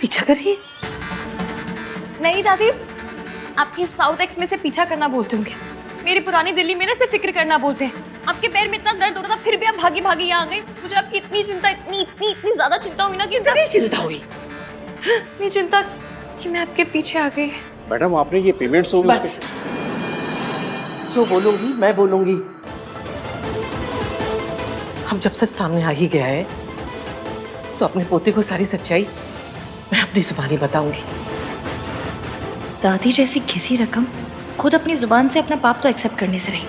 पीछा करिए। नहीं दादी, आपके साउथ एक्स में से पीछा करना बोलते होंगे, मेरी पुरानी दिल्ली में ना से फिक्र करना बोलते हैं। आपके पैर में इतना दर्द हो रहा था, फिर भी आप भागी भागी यहाँ आ गई। मुझे आपकी इतनी चिंता, इतनी ज्यादा चिंता हुई ना कि इतनी चिंता हुई, इतनी चिंता कि मैं आपके पीछे आ गई। मैडम आपने ये पेमेंट्स होगी बस जो बोलूंगी मैं बोलूंगी। हम जब सच सामने आ ही गया है तो अपने पोते को सारी सच्चाई मैं अपनी जुबानी बताऊंगी। दादी जैसी घिसी रकम खुद अपनी जुबान से अपना पाप तो एक्सेप्ट करने से रही।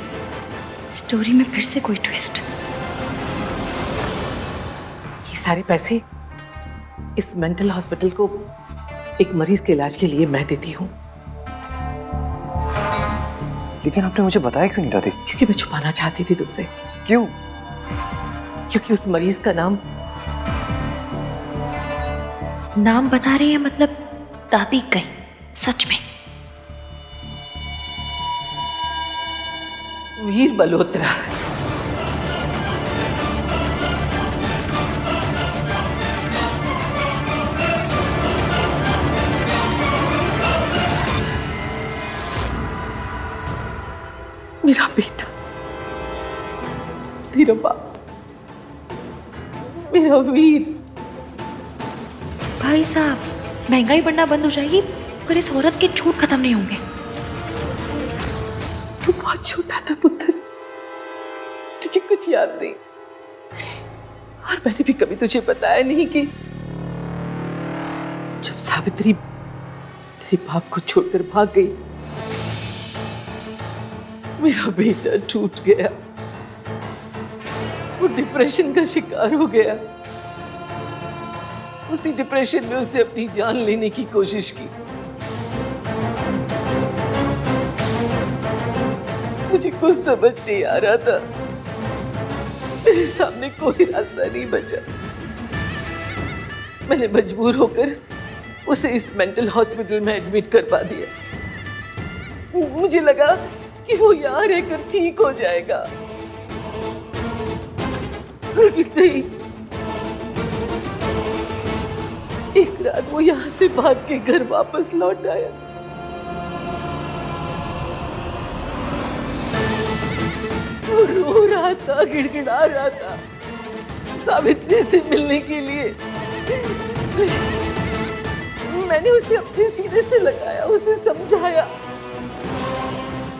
स्टोरी में फिर से कोई ट्विस्ट। ये सारे पैसे इस मेंटल हॉस्पिटल को एक मरीज के इलाज के लिए मैं देती हूँ। लेकिन आपने मुझे बताया क्यों नहीं दादी? क्योंकि मैं छुपाना चाहती थी तुझसे। क्यों? क्योंकि उस मरीज का नाम बता रही है मतलब दादी कहीं सच में? वीर मल्होत्रा। मेरा बेटा, तेरा बाप, मेरा वीर। भाई साहब, महंगाई बढ़ना बंद हो जाएगी पर इस औरत के झूठ खत्म नहीं होंगे। तू बहुत छोटा था पुत्र, तुझे कुछ याद नहीं। और मैंने भी कभी तुझे बताया नहीं कि जब सावित्री तेरे बाप को छोड़कर भाग गई, मेरा बेटा टूट गया। वो डिप्रेशन का शिकार हो गया। उसी डिप्रेशन में उसने अपनी जान लेने की कोशिश की। मुझे कुछ समझ नहीं आ रहा था, मेरे सामने कोई रास्ता नहीं बचा। मैंने मजबूर होकर उसे इस मेंटल हॉस्पिटल में एडमिट करवा दिया। मुझे लगा कि वो यहाँ रहकर ठीक हो जाएगा, लेकिन नहीं। एक रात वो यहाँ से भाग के घर वापस लौट आया। वो रो रहा था, गिड़गिड़ा रहा था सावित्री से मिलने के लिए। मैंने उसे अपने सीने से लगाया, उसे समझाया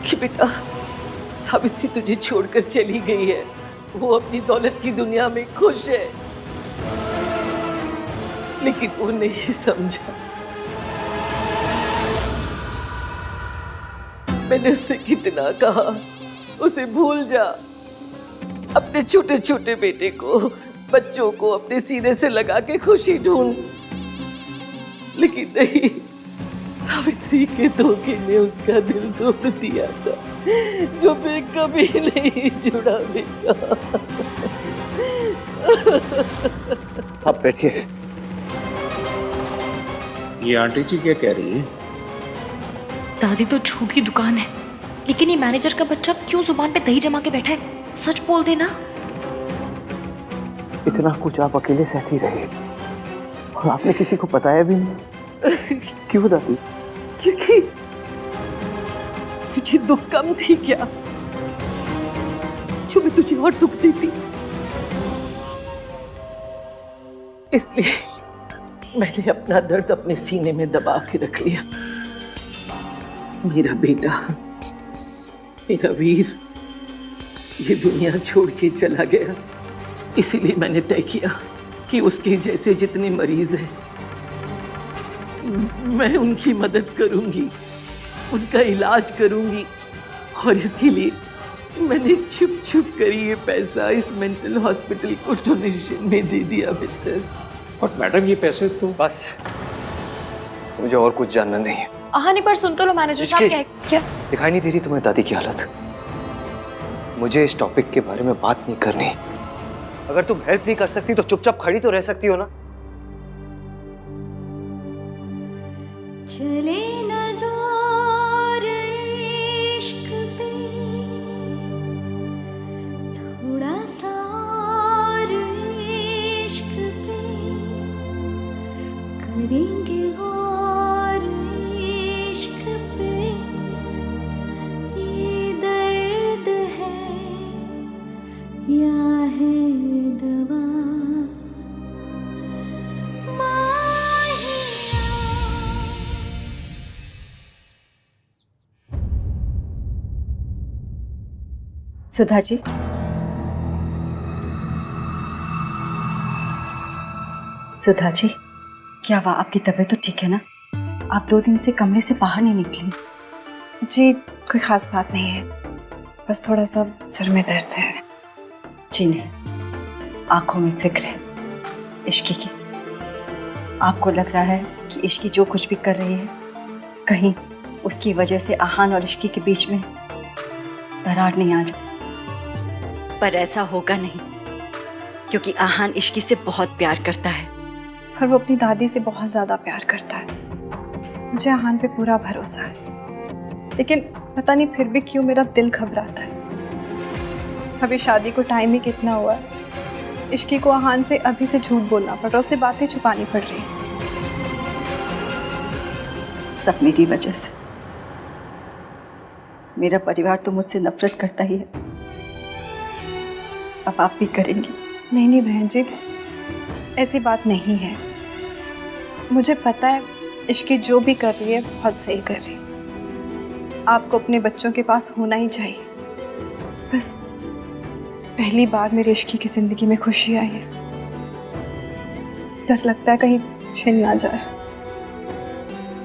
कि बेटा, सावित्री तुझे छोड़कर चली गई है, वो अपनी दौलत की दुनिया में खुश है। लेकिन वो नहीं समझा। मैंने उससे कितना कहा उसे भूल जा, अपने छोटे छोटे बेटे को, बच्चों को अपने सीने से लगा के खुशी ढूंढ। लेकिन नहीं, सावित्री के धोखे ने उसका दिल तोड़ दिया था, जो मैं कभी नहीं जुड़ा बेटा। आप बैठिए। ये आंटी जी क्या कह रही है? दादी तो झूठ की दुकान है, लेकिन ये मैनेजर का बच्चा क्यों जुबान पे दही जमा के बैठा है? सच बोल देना। इतना कुछ आप अकेले सहती रही और आपने किसी को बताया भी नहीं। क्यों दादी? क्योंकि तुझे दुख कम थी क्या, जो मैं तुझे और दुख देती? इसलिए मैंने अपना दर्द अपने सीने में दबा के रख लिया। मेरा बेटा, मेरा वीर ये दुनिया छोड़ के चला गया। इसीलिए मैंने तय किया कि उसके जैसे जितने मरीज हैं, मैं उनकी मदद करूंगी, उनका इलाज करूंगी। और इसके लिए मैंने छुप छुप कर ये पैसा इस मेंटल हॉस्पिटल को डोनेशन में दे दिया मित्र। और मैडम ये पैसे तो बस, मुझे और कुछ जानना नहीं है। कहानी पर सुन तो लो मैनेजर साहब। क्या दिखाई नहीं दे रही तुम्हें दादी की हालत? मुझे इस टॉपिक के बारे में बात नहीं करनी। अगर तुम हेल्प नहीं कर सकती तो चुपचाप खड़ी तो रह सकती हो ना। चले नज़ार इश्क पे, थोड़ा सा और इश्क पे करेंगे सुधा जी, सुधा जी, क्या हुआ? आपकी तबीयत तो ठीक है ना? आप 2 दिन से कमरे से बाहर नहीं निकली। जी कोई ख़ास बात नहीं है, बस थोड़ा सा सर में दर्द है। जी नहीं, आंखों में फिक्र है इश्की की। आपको लग रहा है कि इश्की जो कुछ भी कर रही है, कहीं उसकी वजह से आहान और इश्की के बीच में दरार नहीं आ जाए। पर ऐसा होगा नहीं, क्योंकि आहान इश्की से बहुत प्यार करता है। और वो अपनी दादी से बहुत ज़्यादा प्यार करता है। मुझे आहान पे पूरा भरोसा है, लेकिन पता नहीं फिर भी क्यों मेरा दिल घबराता है। अभी शादी को टाइम ही कितना हुआ है, इश्की को आहान से अभी से झूठ बोलना पड़ रहा है, उससे बातें छुपानी पड़ रही है। सब मेरी वजह से। मेरा परिवार तो मुझसे नफरत करता ही है, अब आप भी करेंगी। नहीं नहीं बहन जी, ऐसी बात नहीं है। मुझे पता है इश्की जो भी कर रही है बहुत सही कर रही है। आपको अपने बच्चों के पास होना ही चाहिए। बस पहली बार मेरी इश्की की ज़िंदगी में खुशी आई है। डर लगता है कहीं छिन ना जाए।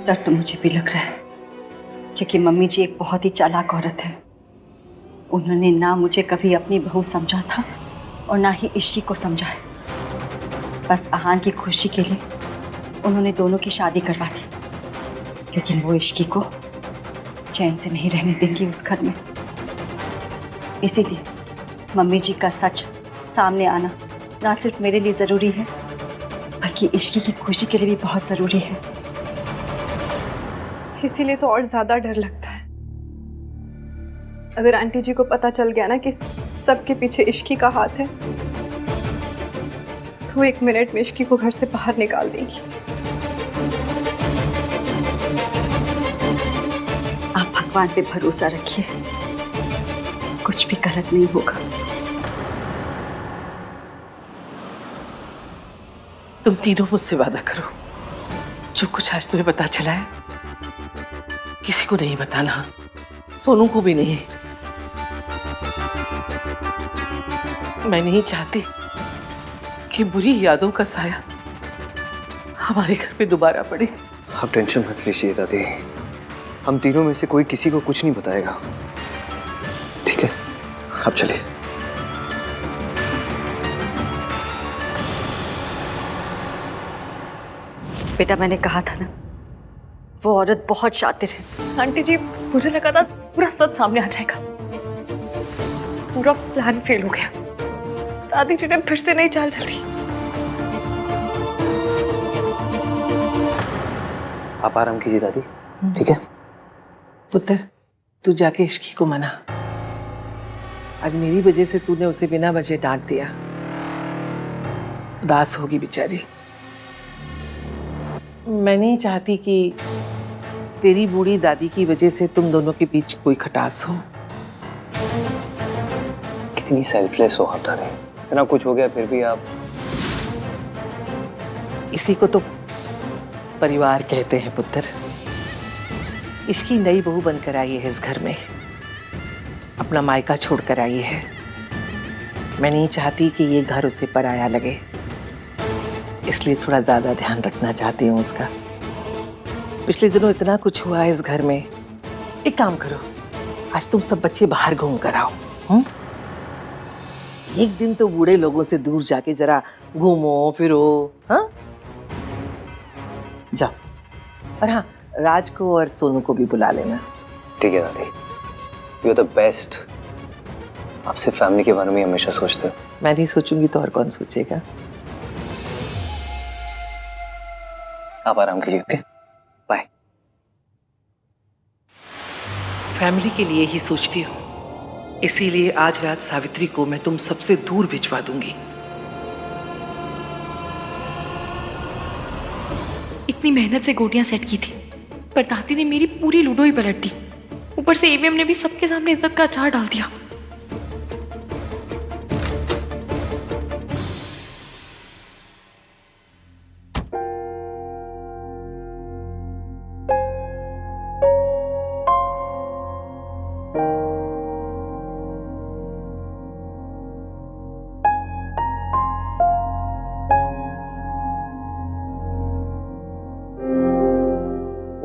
डर तो मुझे भी लग रहा है, क्योंकि मम्मी जी एक बहुत ही चालाक औरत है। उन्होंने ना मुझे कभी अपनी बहू समझा था और ना ही इश्की को समझा है। बस आहान की खुशी के लिए उन्होंने दोनों की शादी करवा दी, लेकिन वो इश्की को चैन से नहीं रहने देंगी उस घर में। इसीलिए मम्मी जी का सच सामने आना ना सिर्फ मेरे लिए ज़रूरी है, बल्कि इश्की की खुशी के लिए भी बहुत ज़रूरी है। इसीलिए तो और ज़्यादा डर लगता है। अगर आंटी जी को पता चल गया ना कि सबके पीछे इश्की का हाथ है, तो 1 मिनट में इश्की को घर से बाहर निकाल देंगी। आप भगवान पे भरोसा रखिए, कुछ भी गलत नहीं होगा। तुम तीनों मुझसे वादा करो, जो कुछ आज तुम्हें पता चला है किसी को नहीं बताना, सोनू को भी नहीं। मैं नहीं चाहती कि बुरी यादों का साया हमारे घर पे दोबारा पड़े। आप टेंशन मत लीजिए दादी, हम तीनों में से कोई किसी को कुछ नहीं बताएगा, ठीक है? आप चलिए। बेटा, मैंने कहा था ना, वो औरत बहुत शातिर है। आंटी जी, मुझे लगा था पूरा सच सामने आ जाएगा, पूरा प्लान फेल हो गया। दादी जी ने फिर से नई चाल चली। आप आराम कीजिए दादी, ठीक है? पुत्र, तू जाके इश्की को मना। आज मेरी वजह से तूने उसे बिना वजह डांट दिया, उदास होगी बेचारी। मैं नहीं चाहती कि तेरी बूढ़ी दादी की वजह से तुम दोनों के बीच कोई खटास हो। कितनी सेल्फलेस हो आप दादी, इतना कुछ हो गया फिर भी आप। इसी को तो परिवार कहते हैं पुत्र। इसकी नई बहू बनकर आई है इस घर में, अपना मायका छोड़कर आई है। मैं नहीं चाहती कि ये घर उसे पराया लगे, इसलिए थोड़ा ज्यादा ध्यान रखना चाहती हूँ उसका। पिछले दिनों इतना कुछ हुआ है इस घर में। एक काम करो, आज तुम सब बच्चे बाहर घूम कर आओ। एक दिन तो बूढ़े लोगों से दूर जाके जरा घूमो फिरो। हाँ, जाओ। और हाँ, राज को और सोनू को भी बुला लेना। ठीक है दादी, यू आर द बेस्ट। आप सिर्फ फैमिली के बारे में हमेशा सोचते हो। मैं नहीं सोचूंगी तो और कौन सोचेगा। आप आराम कीजिए, ओके? बाय। फैमिली के लिए ही सोचती हूँ, इसीलिए आज रात सावित्री को मैं तुम सबसे दूर भिजवा दूंगी। इतनी मेहनत से गोटियां सेट की थी, पर दादी ने मेरी पूरी लूडो ही पलट दी। ऊपर से एवीएम ने भी सबके सामने इज्जत का अचार डाल दिया।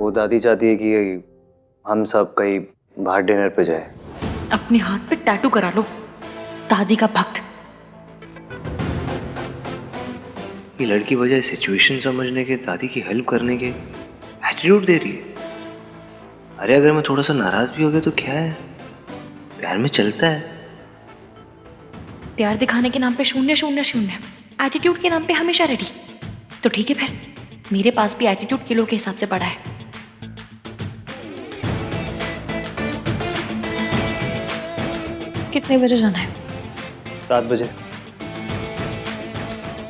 वो दादी चाहती है कि हम सब कहीं बाहर डिनर पे जाए। अपने हाथ पे टैटू करा लो, दादी का भक्त। ये लड़की बजाय सिचुएशन समझने के, दादी की हेल्प करने के एटीट्यूड दे रही है। अरे अगर मैं थोड़ा सा नाराज भी हो गया तो क्या है, प्यार में चलता है। प्यार दिखाने के नाम पे 0-0-0, एटीट्यूड के नाम पे हमेशा रेडी। तो ठीक है फिर, मेरे पास भी एटीट्यूड किलो के हिसाब से पड़ा है। कितने बजे जाना है? 7 बजे।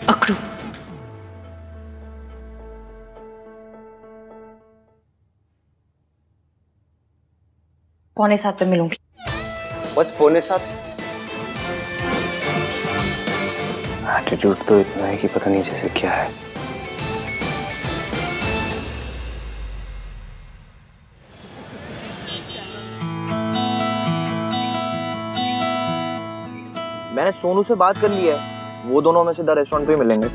अकड़ू। पौने 7 पे मिलूंगी। बस 6:45। एटीट्यूड तो इतना है कि पता नहीं जैसे क्या है। मैंने सोनू से बात कर ली है, वो दोनों में सीधा रेस्टोरेंट पे ही मिलेंगे।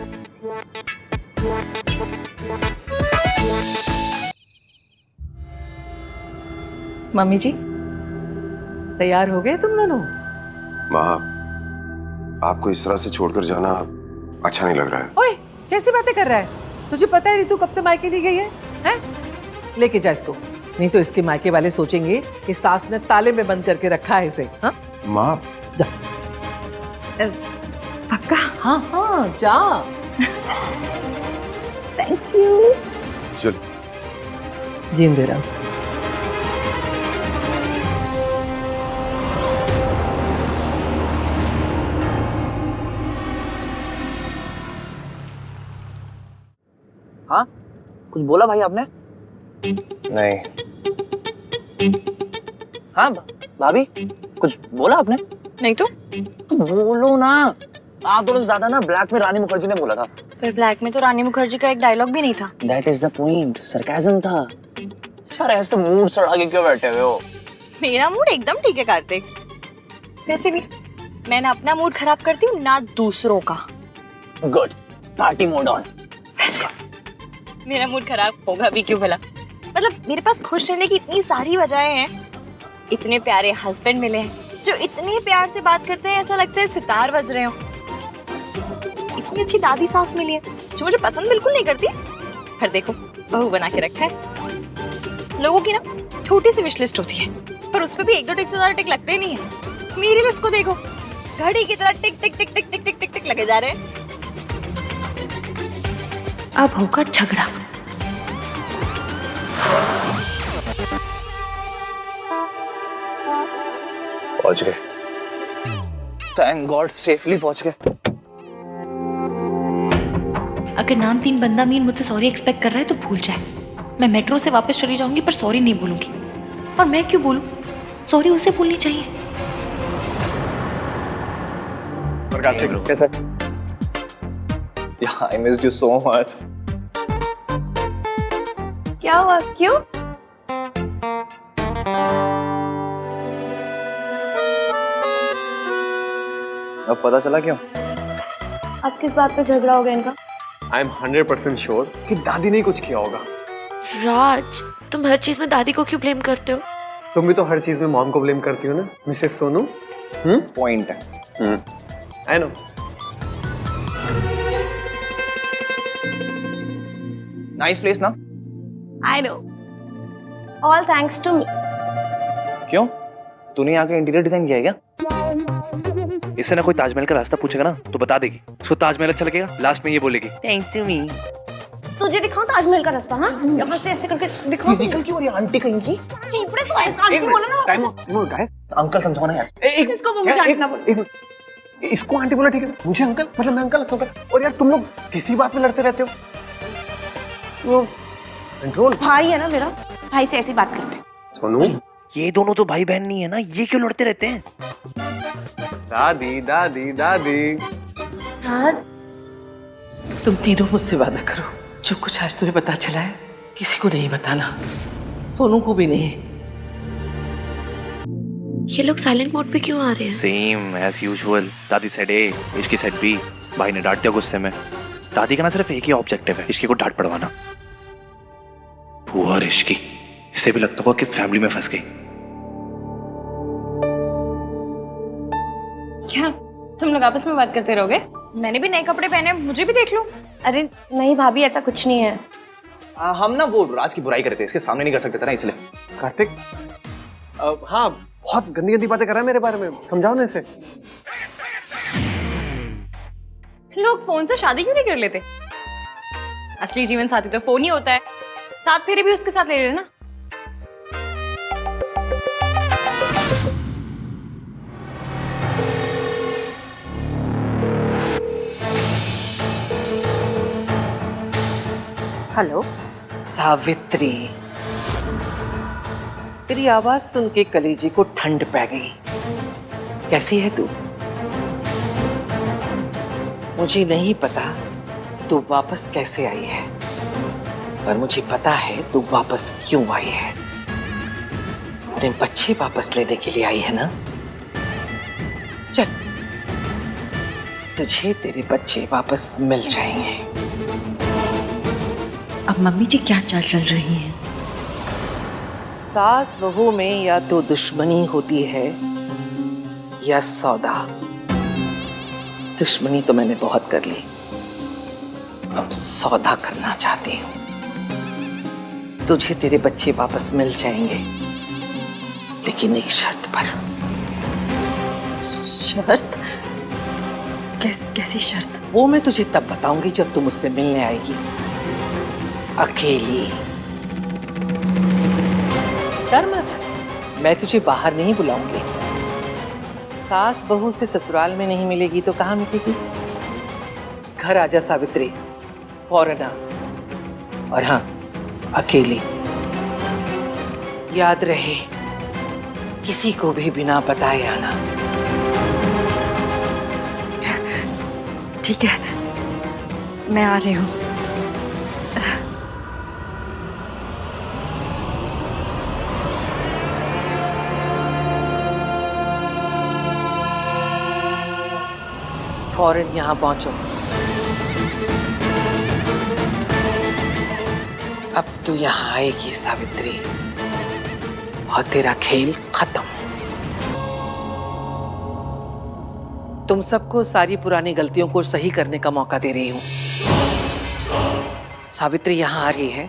मम्मी जी, तैयार हो गए तुम दोनों? माँ, आपको इस तरह से छोड़कर जाना अच्छा नहीं लग रहा है। ओए, कैसी बातें कर रहा है? तुझे पता है रितु कब से मायके दी गई है? हैं? लेके जा इसको, नहीं तो इसके मायके वाले सोचेंगे कि सास ने ताले में बंद करके रखा है इसे। हाँ? माँ, जा। पक्का? हाँ हाँ, जा। Thank you. चल। जींदे रहो। हाँ, कुछ बोला भाई आपने? नहीं। हाँ भाभी, कुछ बोला आपने? नहीं तो बोलो ना, आप दोनों ज्यादा ना ब्लैक में रानी मुखर्जी ने बोला था। पर ब्लैक में तो रानी मुखर्जी का एक डायलॉग भी नहीं था। That is the point, sarcasm था। यार ऐसे मूड सड़ा के क्यों बैठे हुए हो? मेरा मूड एकदम ठीक है कार्तिक। वैसे भी मैं ना अपना मूड खराब करती हूँ ना दूसरों का। Good, party mode on. वैसे मेरा मूड खराब होगा भी क्यों भला? मतलब मेरे पास खुश रहने की इतनी सारी वजहें हैं। इतने प्यारे हस्बैंड मिले हैं जो इतने प्यार से बात करते हैं, ऐसा लगता है सितार बज रहे हो। इतनी अच्छी दादी सास मिली है जो मुझे पसंद बिल्कुल नहीं करती, पर देखो बहू बना के रखा है। लोगों की ना छोटी सी विश लिस्ट होती है, पर उसमें भी 1-2 टिक से ज्यादा टिक लगते नहीं है। मेरी लिस्ट को देखो, घड़ी की तरह टिक टिक टिक टिक टिक टिक टिक टिक लगे जा रहे हैं। अब होगा झगड़ा। पहुंच गए। थैंक गॉड, सेफली पहुंच गए। अगर नाम 3 बंदा मीन मुझसे सॉरी एक्सपेक्ट कर रहा है तो भूल जाए। मैं मेट्रो से वापस चली जाऊंगी पर सॉरी नहीं बोलूंगी। और मैं क्यों बोलूं? सॉरी उसे बोलनी चाहिए। कैसा? Yeah, I missed you so much. क्या हुआ? क्यों? अब पता चला क्यों? अब किस बात पे झगड़ा हो गया इनका? आई एम 100% श्योर कि दादी ने कुछ किया होगा। राज, तुम हर चीज में दादी को क्यों ब्लेम करते हो? तुम भी तो हर चीज में मॉम को ब्लेम करती हो ना, मिसेस सोनू। पॉइंट है। I know. नाइस प्लेस ना? I know. All thanks to me. क्यों? तूने यहाँ का इंटीरियर डिजाइन किया है क्या? इससे ना कोई ताजमहल का रास्ता पूछेगा ना तो बता देगी। उसको ताजमहल अच्छा लगेगा, लास्ट में ये बोलेगी थैंक्स टू मी। तुझे दिखाऊं ताजमहल का रास्ता? हाँ, यहाँ से ऐसे करके दिखाऊं। फिजिकल क्यों हो रही है आंटी कहीं की? चीपड़े तो ऐसा आंटी बोला ना। टाइम गाइस, अंकल समझाओ ना यार। इसको मुझे आंटी ना बोल। इसको आंटी बोला ठीक है, मुझे अंकल, मतलब मैं अंकल लगता हूँ। और यार तुम लोग किसी बात में लड़ते रहते हो। वो कंट्रोल। भाई है ना मेरा, भाई से ऐसी बात करते हैं। सोनू, ये दोनों तो भाई बहन नहीं है ना, ये क्यों लड़ते रहते हैं? दादी दादी दादी। तुम तीनों मुझसे वादा करो, जो कुछ आज तुम्हें पता चला है किसी को नहीं बताना, सोनू को भी नहीं। ये लोग साइलेंट मोड पे क्यों आ रहे हैं? Same as usual. दादी साइड ए, इश्की साइड बी। भाई ने डांट दिया गुस्से में। दादी का ना सिर्फ एक ही ऑब्जेक्टिव है, इश्की को डांट पड़वाना। पुअर इश्की, इसे भी लगता होगा किस फैमिली में फंस गई। क्या तुम लोग आपस में बात करते रहोगे? मैंने भी नए कपड़े पहने, मुझे भी देख लो। अरे नहीं भाभी, ऐसा कुछ नहीं है। हम ना वो राज की बुराई करते हैं, इसके सामने नहीं कर सकते थे ना, इसलिए। कार्तिक, हाँ बहुत गंदी गंदी बातें कर रहा है मेरे बारे में, समझाओ ना इसे। लोग फोन से शादी क्यों नहीं कर लेते? असली जीवन साथी तो फोन ही होता है। साथ फेरे भी उसके साथ ले लेना। हेलो सावित्री, तेरी आवाज सुन के कलेजी को ठंड पै गई। कैसी है तू? मुझे नहीं पता तू वापस कैसे आई है, पर मुझे पता है तू वापस क्यों आई है। अपने बच्चे वापस लेने के लिए आई है ना? चल, तुझे तेरे बच्चे वापस मिल जाएंगे। अब मम्मी जी क्या चाल चल रही है? सास बहू में या तो दुश्मनी होती है या सौदा। दुश्मनी तो मैंने बहुत कर ली, अब सौदा करना चाहती हूँ। तुझे तेरे बच्चे वापस मिल जाएंगे, लेकिन एक शर्त पर। शर्त? कैसी शर्त? वो मैं तुझे तब बताऊंगी जब तू मुझसे मिलने आएगी, अकेली। डर मत, मैं तुझे बाहर नहीं बुलाऊंगी। सास बहू से ससुराल में नहीं मिलेगी तो कहाँ मिलेगी? घर आजा सावित्री, फौरन आ। और हाँ, अकेली। याद रहे, किसी को भी बिना बताए आना। ठीक है, मैं आ रही हूँ। फौरन यहाँ पहुंचो। अब तू यहाँ आएगी सावित्री, और तेरा खेल खत्म। तुम सबको सारी पुरानी गलतियों को सही करने का मौका दे रही हूँ। सावित्री यहाँ आ रही है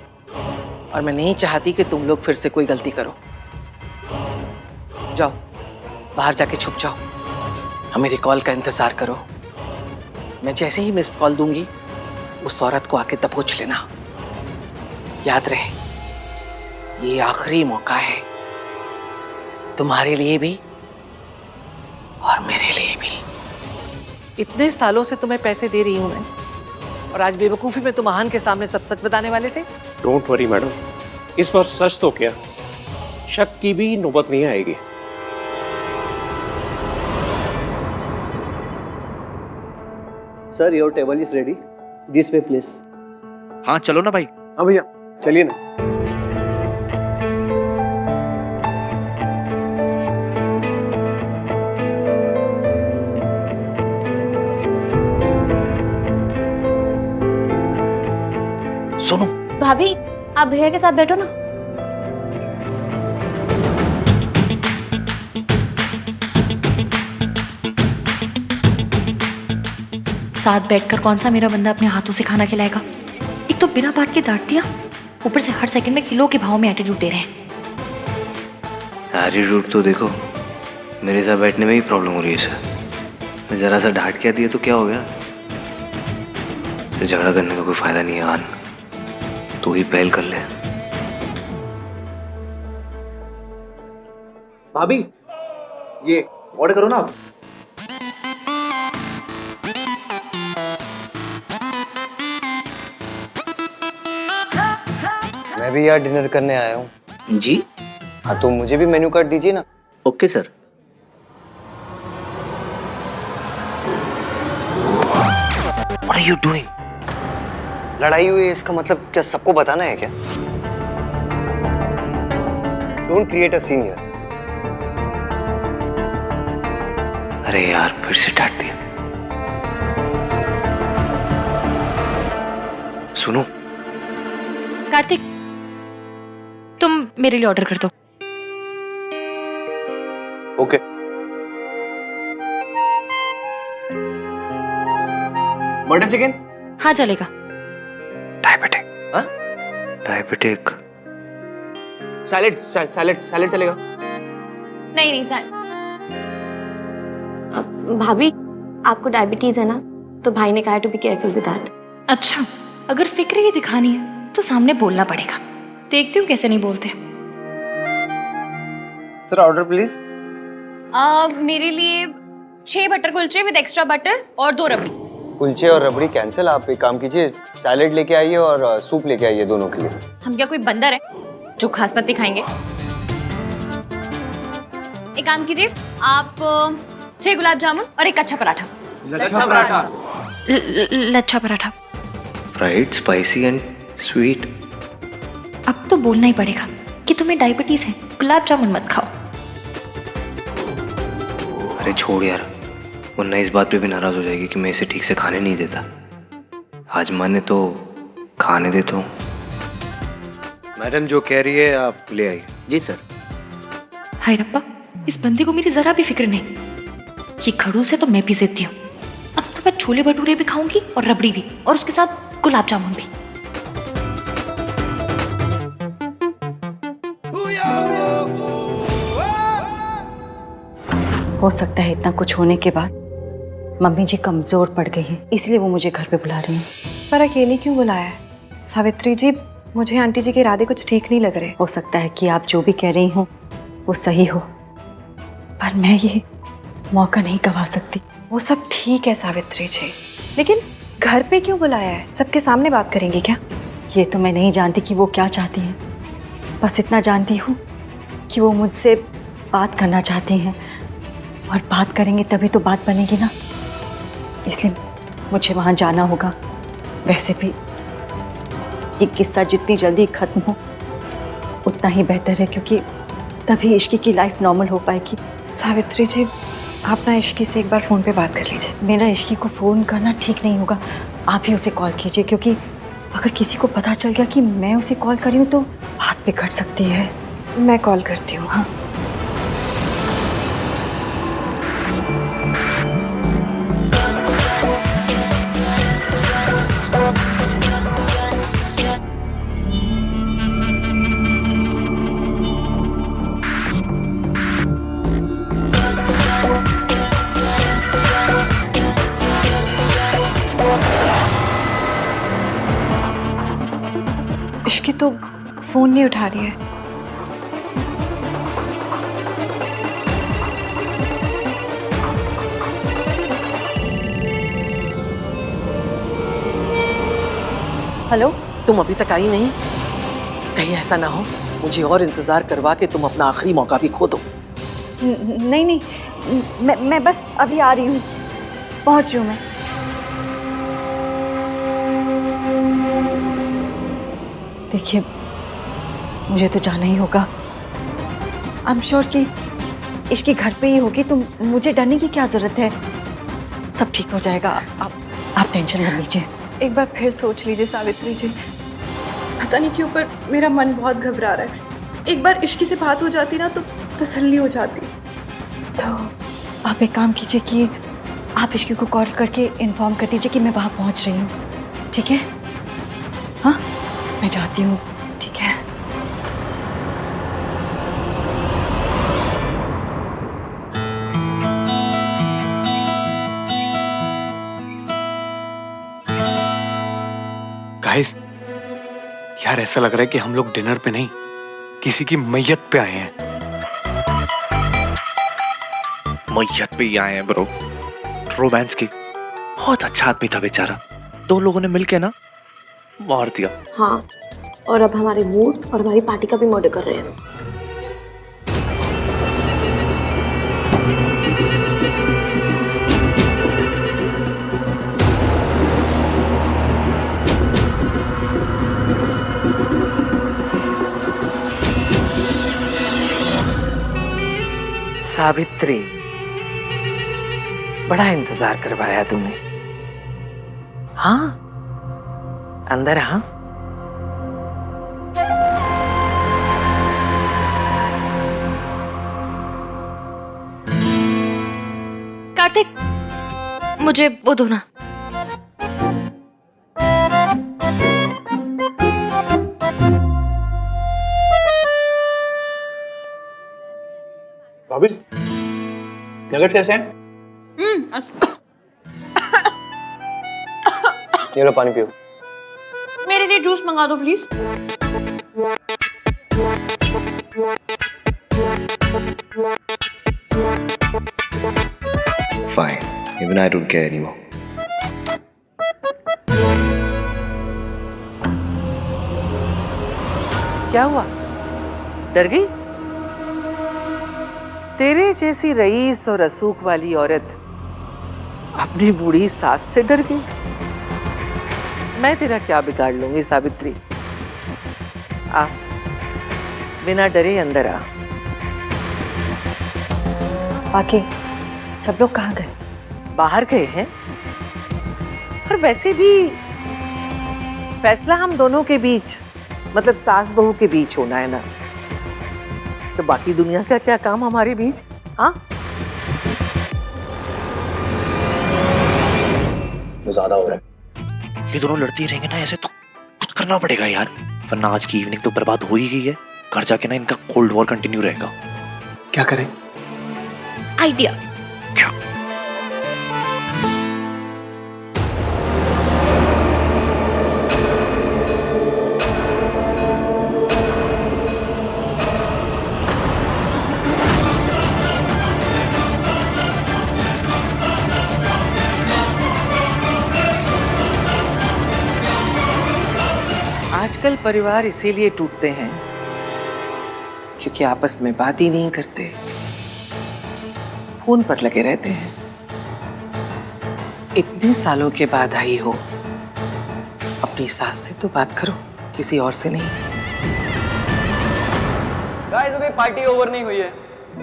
और मैं नहीं चाहती कि तुम लोग फिर से कोई गलती करो। जाओ, बाहर जाके छुप जाओ और मेरी कॉल का इंतजार करो। मैं जैसे ही मिस्ड कॉल दूंगी, उस औरत को आके दबोच लेना। याद रहे, ये आखिरी मौका है, तुम्हारे लिए भी और मेरे लिए भी। इतने सालों से तुम्हें पैसे दे रही हूं मैं, और आज बेवकूफी में तुम आहान के सामने सब सच बताने वाले थे। डोंट वरी मैडम, इस बार सच तो क्या, शक की भी नौबत नहीं आएगी। Sir, your table is ready, this way please. हाँ चलो ना भाई। हाँ भैया, चलिए ना। सुनो भाभी, आप भैया के साथ बैठो ना। साथ बैठकर कौन सा मेरा बंदा अपने हाथों से खाना खिलाएगा? एक तो बिना बात के डांट दिया, ऊपर से हर सेकंड में किलो के भाव में एटीट्यूड दे रहे हैं। एटीट्यूड तो देखो, मेरे साथ बैठने में ही प्रॉब्लम हो रही है सर। मैं जरा सा डांट क्या दिया तो क्या हो गया? तो झगड़ा करने का कोई फायदा नहीं है आन, तू ही पहल कर ले। भाभी, ये ऑर्डर करो ना आप। मैं भी यार डिनर करने आया हूँ। जी हाँ, तो मुझे भी मेन्यू कार्ड दीजिए ना। Okay sir. What are you doing? लड़ाई हुई है, इसका मतलब क्या सबको बताना है क्या? Don't create a scene here. अरे यार, फिर से डांट दिया। सुनो कार्तिक, तुम मेरे लिए ऑर्डर कर दो। ओके। Butter chicken. हाँ चलेगा। डायबिटिक। हाँ? डायबिटिक। सैलेड सैलेड सैलेड चलेगा? नहीं नहीं सर। भाभी, आपको डायबिटीज है ना, तो भाई ने कहा to be careful with that. अच्छा, अगर फिक्र ही दिखानी है तो सामने बोलना पड़ेगा। देखती हूँ कैसे नहीं बोलते। Sir order please. मेरे लिए 6 butter kulche with extra butter और 2 रबड़ी। कुलचे और रबड़ी कैंसिल। आप एक काम कीजिए, सैलेड लेके आइए और सूप लेके आइए दोनों के लिए। हम क्या कोई बंदर है जो घास पत्ती खाएंगे? एक काम कीजिए, आप 6 गुलाब जामुन और 1 अच्छा पराठा। लच्छा पराठा। लच्छा पराठा। Fried, spicy and sweet. अब तो बोलना ही पड़ेगा कि तुम्हें डायबिटीज है, गुलाब जामुन मत खाओ। अरे छोड़ यार, वरना इस बात पे भी नाराज हो जाएगी कि मैं इसे ठीक से खाने नहीं देता। आज माने तो खाने देता हूँ। मैडम जो कह रही है आप ले आइए। जी सर। हाय रब्बा, इस बंदे को मेरी जरा भी फिक्र नहीं। ये खड़ूस है तो मैं भी जिद्दी हूँ। अब तो मैं छोले भटूरे भी खाऊंगी और रबड़ी भी, और उसके साथ गुलाब जामुन भी। हो सकता है इतना कुछ होने के बाद मम्मी जी कमजोर पड़ गई हैं, इसलिए वो मुझे घर पे बुला रही हैं। पर अकेली क्यों बुलाया है? सावित्री जी, मुझे आंटी जी के इरादे कुछ ठीक नहीं लग रहे। हो सकता है कि आप जो भी कह रही हो वो सही हो, पर मैं ये मौका नहीं गवा सकती। वो सब ठीक है सावित्री जी, लेकिन घर पे क्यों बुलाया है? सबके सामने बात करेंगे क्या? ये तो मैं नहीं जानती कि वो क्या चाहती हैं। बस इतना जानती हूँ कि वो मुझसे बात करना चाहती हैं, और बात करेंगे तभी तो बात बनेगी ना, इसलिए मुझे वहाँ जाना होगा। वैसे भी ये किस्सा जितनी जल्दी खत्म हो उतना ही बेहतर है, क्योंकि तभी इश्की की लाइफ नॉर्मल हो पाएगी। सावित्री जी, आप ना इश्की से एक बार फ़ोन पे बात कर लीजिए। मेरा इश्की को फ़ोन करना ठीक नहीं होगा, आप ही उसे कॉल कीजिए, क्योंकि अगर किसी को पता चल गया कि मैं उसे कॉल करी हूँ तो बात बिगड़ सकती है। मैं कॉल करती हूँ। हाँ। इश्की तो फ़ोन नहीं उठा रही है। हेलो। तुम अभी तक आई नहीं? कहीं ऐसा ना हो मुझे और इंतजार करवा के तुम अपना आखिरी मौका भी खो दो। नहीं नहीं, मैं बस अभी आ रही हूँ, पहुँच रही हूँ मैं। देखिए, मुझे तो जाना ही होगा। आई एम श्योर कि इसके घर पे ही होगी, तो मुझे डरने की क्या ज़रूरत है। सब ठीक हो जाएगा, आप टेंशन मत लीजिए। एक बार फिर सोच लीजिए सावित्री जी, पता नहीं क्यों पर मेरा मन बहुत घबरा रहा है। एक बार इश्की से बात हो जाती ना तो तसल्ली हो जाती। तो आप एक काम कीजिए कि आप इश्की को कॉल करके इन्फॉर्म कर दीजिए कि मैं वहाँ पहुँच रही हूँ, ठीक है? हाँ, मैं जाती हूँ, ठीक है? गाइस, यार ऐसा लग रहा है कि हम लोग डिनर पे नहीं, किसी की मैयत पे आए हैं। मैयत पे ही आए हैं ब्रो। रोमांस की। बहुत अच्छा आदमी था बेचारा, 2 लोगों ने मिलके ना मार दिया। हाँ, और अब हमारे मूड और हमारी पार्टी का भी मर्डर कर रहे हैं। सावित्री, बड़ा इंतजार करवाया तूने। हाँ, अंदर हाँ। मुझे वो दो ना। भाभी नगेट्स कैसे हैं? ये लो पानी पियो। मेरे लिए जूस मंगा दो please. Fine. Even I don't care anymore. क्या हुआ? डर गई? तेरे जैसी रईस और रसूख वाली औरत अपनी बूढ़ी सास से डर गई? मैं तेरा क्या बिगाड़ लूंगी सावित्री। आ, बिना डरे अंदर आ। बाकी सब लोग कहाँ गए? बाहर गए हैं। और वैसे भी फैसला हम दोनों के बीच, मतलब सास बहू के बीच होना है ना, तो बाकी दुनिया का क्या काम हमारे बीच? हाँ, ज्यादा हो रहा है। ये दोनों लड़ती रहेंगे ना ऐसे तो कुछ करना पड़ेगा यार, वरना आज की इवनिंग तो बर्बाद हो ही गई है। घर जाके ना इनका कोल्ड वॉर कंटिन्यू रहेगा। क्या करें? आइडिया। क्या? आजकल परिवार इसीलिए टूटते हैं क्योंकि आपस में बात ही नहीं करते, फोन पर लगे रहते हैं। इतने सालों के बाद आई हो, अपनी सास से तो बात करो, किसी और से नहीं। गाइस अभी पार्टी ओवर नहीं हुई है।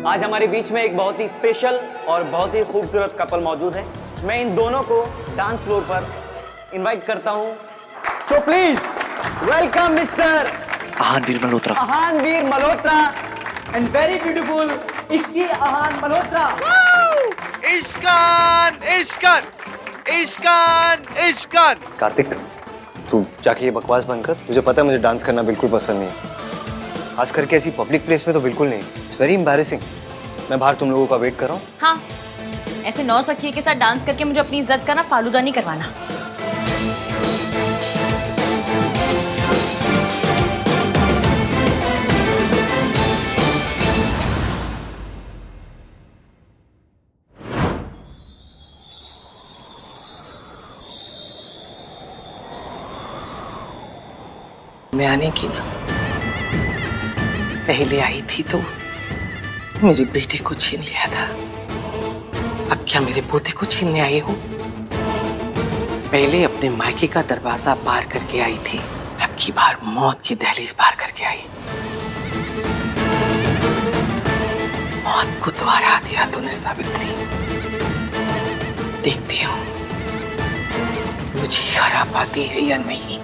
आज हमारे बीच में एक बहुत ही स्पेशल और बहुत ही खूबसूरत कपल मौजूद है। मैं इन दोनों को डांस फ्लोर पर इनवाइट करता हूं। So please welcome mister Aahanveer Malhotra. Aahanveer Malhotra and very beautiful Ishki Aahan Malhotra. Ishkaan Ishkaan Ishkaan Ishkaan. Kartik तू जाके ये बकवास बंद कर। मुझे पता है मुझे डांस करना बिल्कुल पसंद नहीं है, खास करके ऐसी पब्लिक प्लेस में तो बिल्कुल नहीं। It's very embarrassing. मैं बाहर तुम लोगों का वेट कर रहा हूँ। हाँ, ऐसे नौसखिए के साथ डांस करके मुझे अपनी इज्जत का ना फालूदा नहीं करवाना। मैं आने की ना पहले आई थी तो मेरे बेटे को छीन लिया था, अब क्या मेरे पोते को छीनने आई हो? पहले अपने मायके का दरवाजा पार करके आई थी, अब की बार मौत की दहलीज पार करके आई। मौत को तो हरा दिया तूने सावित्री। देखती हूँ मुझे हरा पाती है या नहीं।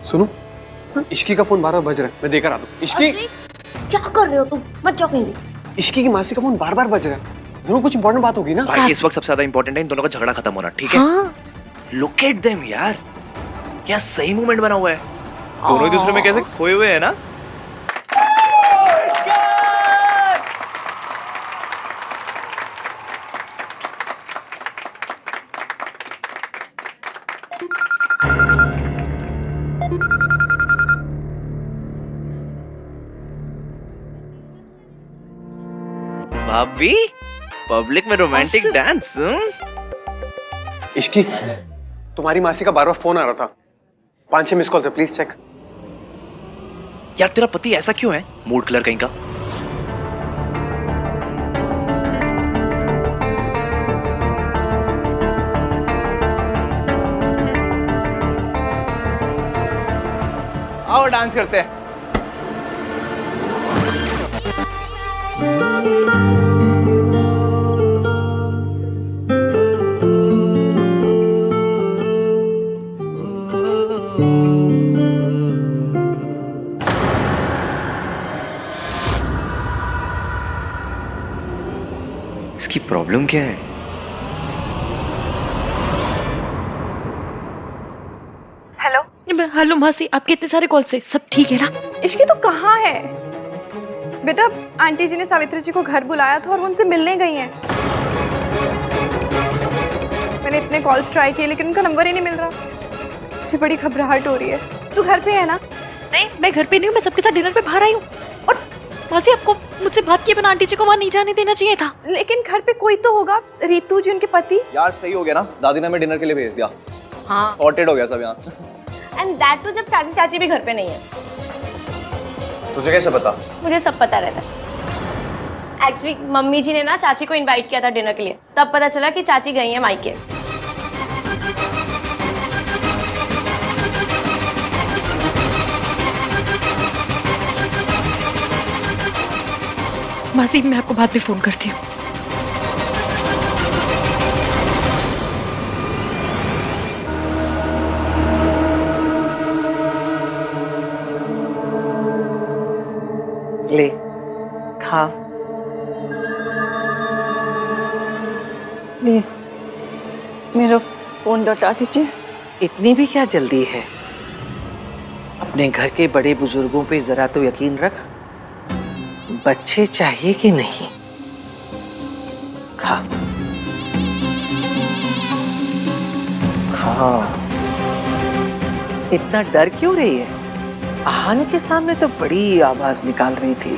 सुनो, इश्की का फोन बार बार बज रहा है, मैं देकर आता हूँ। इश्की क्या कर रहे हो तुम? मत जाओ कहीं। इश्की की मासी का फोन बार बार बज रहा है, जरूर कुछ इंपॉर्टेंट बात होगी ना। भाई इस वक्त सबसे ज्यादा इंपॉर्टेंट है इन दोनों का झगड़ा खत्म होना, ठीक है? लुक एट देम यार, क्या सही मूवमेंट बना हुआ है। दोनों एक दूसरे में कैसे खोए हुए हैं ना। भाभी पब्लिक में रोमांटिक डांस। इश्की तुम्हारी मासी का बार बार फोन आ रहा था, 5-6 मिस कॉल थे, प्लीज चेक। यार तेरा पति ऐसा क्यों है, मूड किलर कहीं का। आओ डांस करते हैं। इसकी प्रॉब्लम क्या है? हेलो हेलो मासी, आपके इतने सारे कॉल से सब ठीक है ना? इश्की तो कहाँ है बेटा? आंटी जी ने सावित्री जी को घर बुलाया था और वो उनसे मिलने गई हैं। मैंने इतने कॉल्स ट्राई किए लेकिन उनका नंबर ही नहीं मिल रहा। मुझे बड़ी घबराहट हो रही है। तू घर पे है ना? नहीं, मैं घर पे नहीं हूँ, मैं सबके साथ डिनर पे बाहर आई हूँ। और मासी, आपको मुझसे बात किए बिना आंटी जी को वहाँ नहीं जाने देना चाहिए था। लेकिन घर पे कोई तो होगा। रीतू जी उनके पति। यार सही हो गया ना, दादी ने हमें डिनर के लिए भेज दिया। हाँ, सॉर्टेड हो गया सब यहाँ। एंड दैट टू जब चाची चाची भी घर पे नहीं है। तुझे कैसे पता? मुझे सब पता रहता है। एक्चुअली मम्मी जी ने ना चाची को इनवाइट किया था डिनर के लिए, तब पता चला कि चाची गई है मायके। मासी, मैं आपको बाद में फोन करती हूँ। ले खा। प्लीज मेरा फोन लौटा दीजिए। इतनी भी क्या जल्दी है? अपने घर के बड़े बुजुर्गों पे जरा तो यकीन रख। बच्चे चाहिए कि नहीं? खा खा। इतना डर क्यों रही है? आहान के सामने तो बड़ी आवाज निकाल रही थी।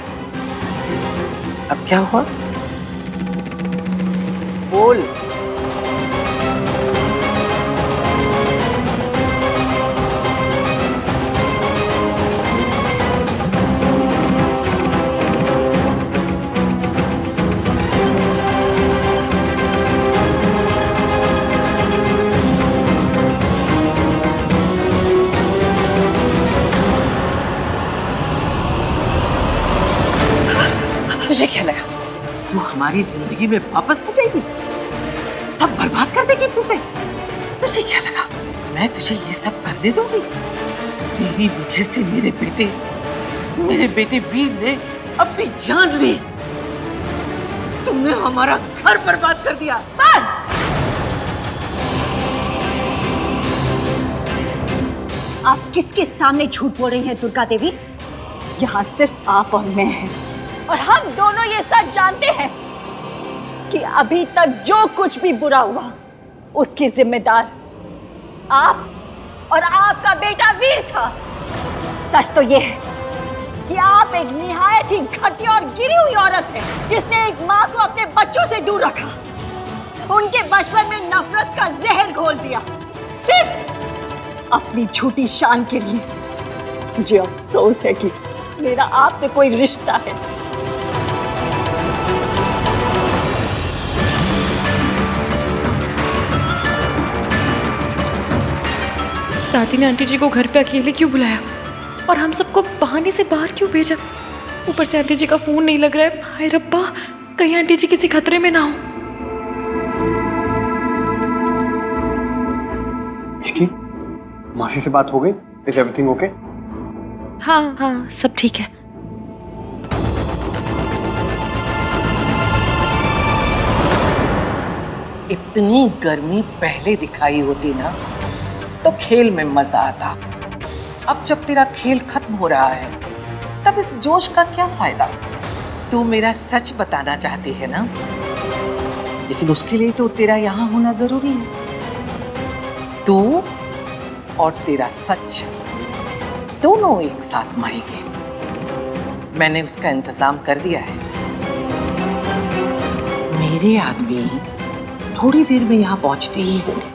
अब क्या हुआ? बोल। तुझे क्या लगा तू हमारी जिंदगी में वापस आ जाएगी, सब बर्बाद कर देगी फिर से? तुझे क्या लगा मैं तुझे ये सब करने दूंगी? तेरी वजह से मेरे बेटे वीर ने अपनी जान ली। तुमने हमारा घर बर्बाद कर दिया। बस आप किसके सामने झूठ बोल रही हैं दुर्गा देवी? यहाँ सिर्फ आप और मैं हैं, और हम दोनों ये सच जानते हैं कि अभी तक जो कुछ भी बुरा हुआ उसके जिम्मेदार आप और आपका बेटा वीर था। सच तो ये है कि आप एक निहायत ही घटिया और गिरी हुई औरत है जिसने एक माँ को अपने बच्चों से दूर रखा, उनके बचपन में नफरत का जहर घोल दिया, सिर्फ अपनी झूठी शान के लिए। मुझे अफसोस है कि मेरा आपसे कोई रिश्ता है। दादी ने आंटी जी को घर पे अकेले क्यों बुलाया और हम सबको बहाने से बाहर क्यों भेजा? ऊपर से आंटी जी का फोन नहीं लग रहा है। हाय रब्बा, कहीं आंटी जी किसी खतरे में ना हो। इश्की, मासी से बात हो गई? Is everything okay? हाँ हाँ, सब ठीक है। इतनी गर्मी पहले दिखाई होती ना तो खेल में मजा आता। अब जब तेरा खेल खत्म हो रहा है तब इस जोश का क्या फायदा? तू मेरा सच बताना चाहती है ना, लेकिन उसके लिए तो तेरा यहाँ होना जरूरी है। तू और तेरा सच दोनों एक साथ मरेंगे। मैंने उसका इंतजाम कर दिया है। मेरे आदमी थोड़ी देर में यहाँ पहुंचते ही होंगे।